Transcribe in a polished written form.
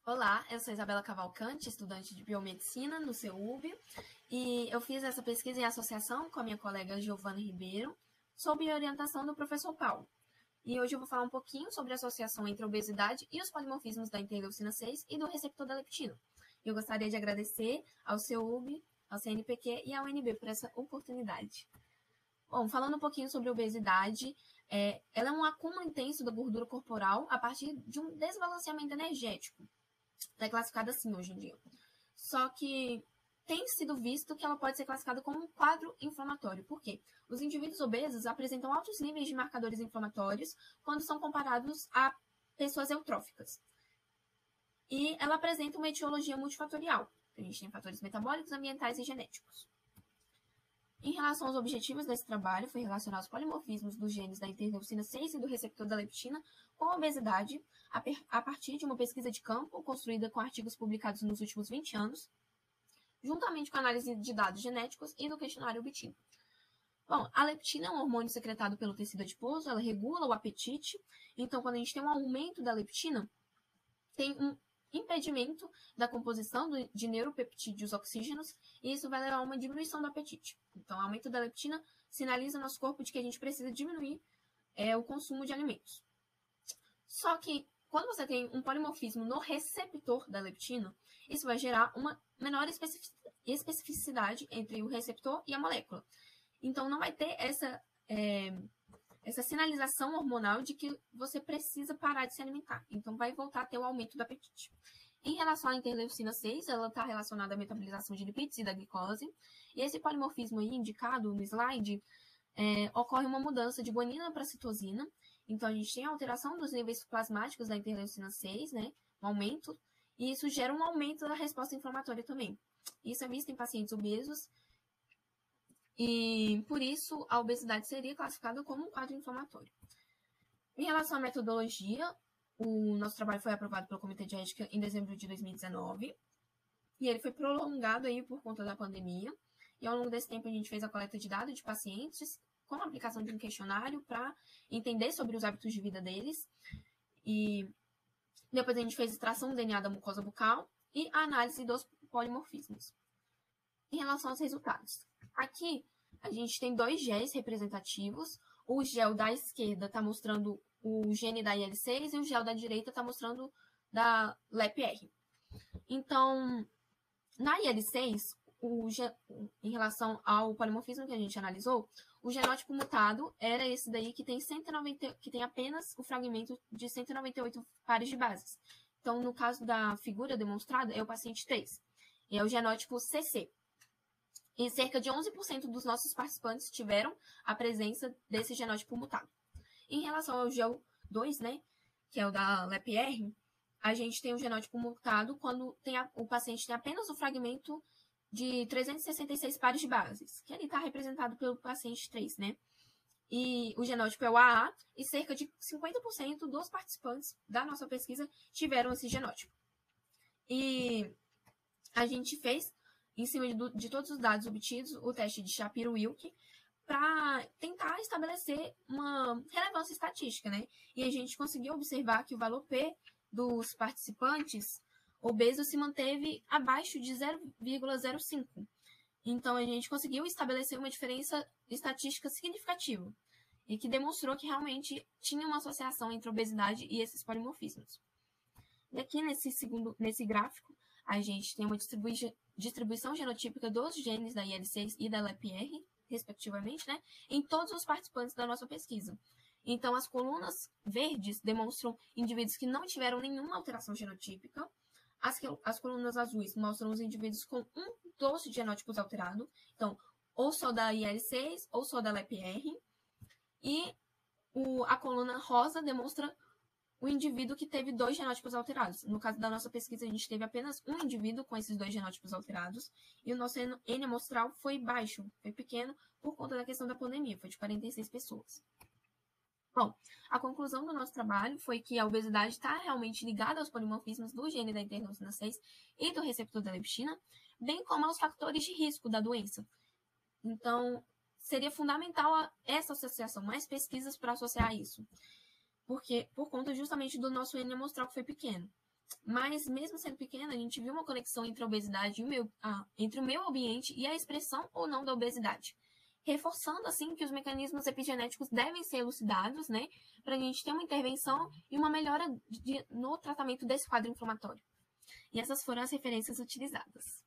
Olá, eu sou Isabela Cavalcante, estudante de biomedicina no CEUB, e eu fiz essa pesquisa em associação com a minha colega Giovana Ribeiro, sob a orientação do professor Paulo. E hoje eu vou falar um pouquinho sobre a associação entre a obesidade e os polimorfismos da interleucina 6 e do receptor da leptina. Eu gostaria de agradecer ao CEUB, ao CNPq e ao UNB por essa oportunidade. Bom, falando um pouquinho sobre a obesidade, ela é um acúmulo intenso da gordura corporal a partir de um desbalanceamento energético. É classificada assim hoje em dia. Só que tem sido visto que ela pode ser classificada como um quadro inflamatório. Por quê? Os indivíduos obesos apresentam altos níveis de marcadores inflamatórios quando são comparados a pessoas eutróficas. E ela apresenta uma etiologia multifatorial. A gente tem fatores metabólicos, ambientais e genéticos. Em relação aos objetivos desse trabalho, foi relacionar os polimorfismos dos genes da interleucina 6 e do receptor da leptina com a obesidade, a partir de uma pesquisa de campo construída com artigos publicados nos últimos 20 anos, juntamente com a análise de dados genéticos e do questionário obtido. Bom, a leptina é um hormônio secretado pelo tecido adiposo, ela regula o apetite, então quando a gente tem um aumento da leptina, tem um impedimento da composição de neuropeptídeos oxígenos, e isso vai levar a uma diminuição do apetite. Então, o aumento da leptina sinaliza ao nosso corpo de que a gente precisa diminuir o consumo de alimentos. Só que, quando você tem um polimorfismo no receptor da leptina, isso vai gerar uma menor especificidade entre o receptor e a molécula. Então, não vai ter essa sinalização hormonal de que você precisa parar de se alimentar. Então, vai voltar a ter o aumento do apetite. Em relação à interleucina 6, ela está relacionada à metabolização de lipídios e da glicose. E esse polimorfismo aí indicado no slide, ocorre uma mudança de guanina para citosina. Então, a gente tem a alteração dos níveis plasmáticos da interleucina 6, né? Um aumento. E isso gera um aumento da resposta inflamatória também. Isso é visto em pacientes obesos. E, por isso, a obesidade seria classificada como um quadro inflamatório. Em relação à metodologia, o nosso trabalho foi aprovado pelo Comitê de Ética em dezembro de 2019. E ele foi prolongado aí por conta da pandemia. E, ao longo desse tempo, a gente fez a coleta de dados de pacientes com a aplicação de um questionário para entender sobre os hábitos de vida deles. E depois a gente fez extração do DNA da mucosa bucal e a análise dos polimorfismos. Em relação aos resultados, aqui a gente tem dois géis representativos. O gel da esquerda está mostrando o gene da IL6 e o gel da direita está mostrando da LEPR. Então, na IL6, em relação ao polimorfismo que a gente analisou, o genótipo mutado era esse daí que tem apenas o fragmento de 198 pares de bases. Então, no caso da figura demonstrada, é o paciente 3. E é o genótipo CC. E cerca de 11% dos nossos participantes tiveram a presença desse genótipo mutado. Em relação ao gel 2, né, que é o da LEPR, a gente tem o genótipo mutado quando o paciente tem apenas o fragmento de 366 pares de bases, que ali está representado pelo paciente 3, né? E o genótipo é o AA, e cerca de 50% dos participantes da nossa pesquisa tiveram esse genótipo. E a gente fez, em cima de todos os dados obtidos, o teste de Shapiro-Wilk, para tentar estabelecer uma relevância estatística, né? E a gente conseguiu observar que o valor P dos participantes obesos se manteve abaixo de 0,05. Então, a gente conseguiu estabelecer uma diferença estatística significativa e que demonstrou que realmente tinha uma associação entre a obesidade e esses polimorfismos. E aqui, nesse gráfico, a gente tem uma distribuição genotípica dos genes da IL6 e da LEPR, respectivamente, né, em todos os participantes da nossa pesquisa. Então, as colunas verdes demonstram indivíduos que não tiveram nenhuma alteração genotípica. As colunas azuis mostram os indivíduos com um dos genótipos alterado. Então, ou só da IL6 ou só da LEPR. E a coluna rosa demonstra o indivíduo que teve 2 genótipos alterados. No caso da nossa pesquisa, a gente teve apenas um indivíduo com esses 2 genótipos alterados. E o nosso N amostral foi baixo, foi pequeno, por conta da questão da pandemia. Foi de 46 pessoas. Bom, a conclusão do nosso trabalho foi que a obesidade está realmente ligada aos polimorfismos do gene da interleucina 6 e do receptor da leptina, bem como aos fatores de risco da doença. Então, seria fundamental essa associação, mais pesquisas para associar isso, por conta justamente do nosso N amostral que foi pequeno. Mas, mesmo sendo pequena, a gente viu uma conexão entre a obesidade e entre o meio ambiente e a expressão ou não da obesidade. Reforçando, assim, que os mecanismos epigenéticos devem ser elucidados, né? Para a gente ter uma intervenção e uma melhora no tratamento desse quadro inflamatório. E essas foram as referências utilizadas.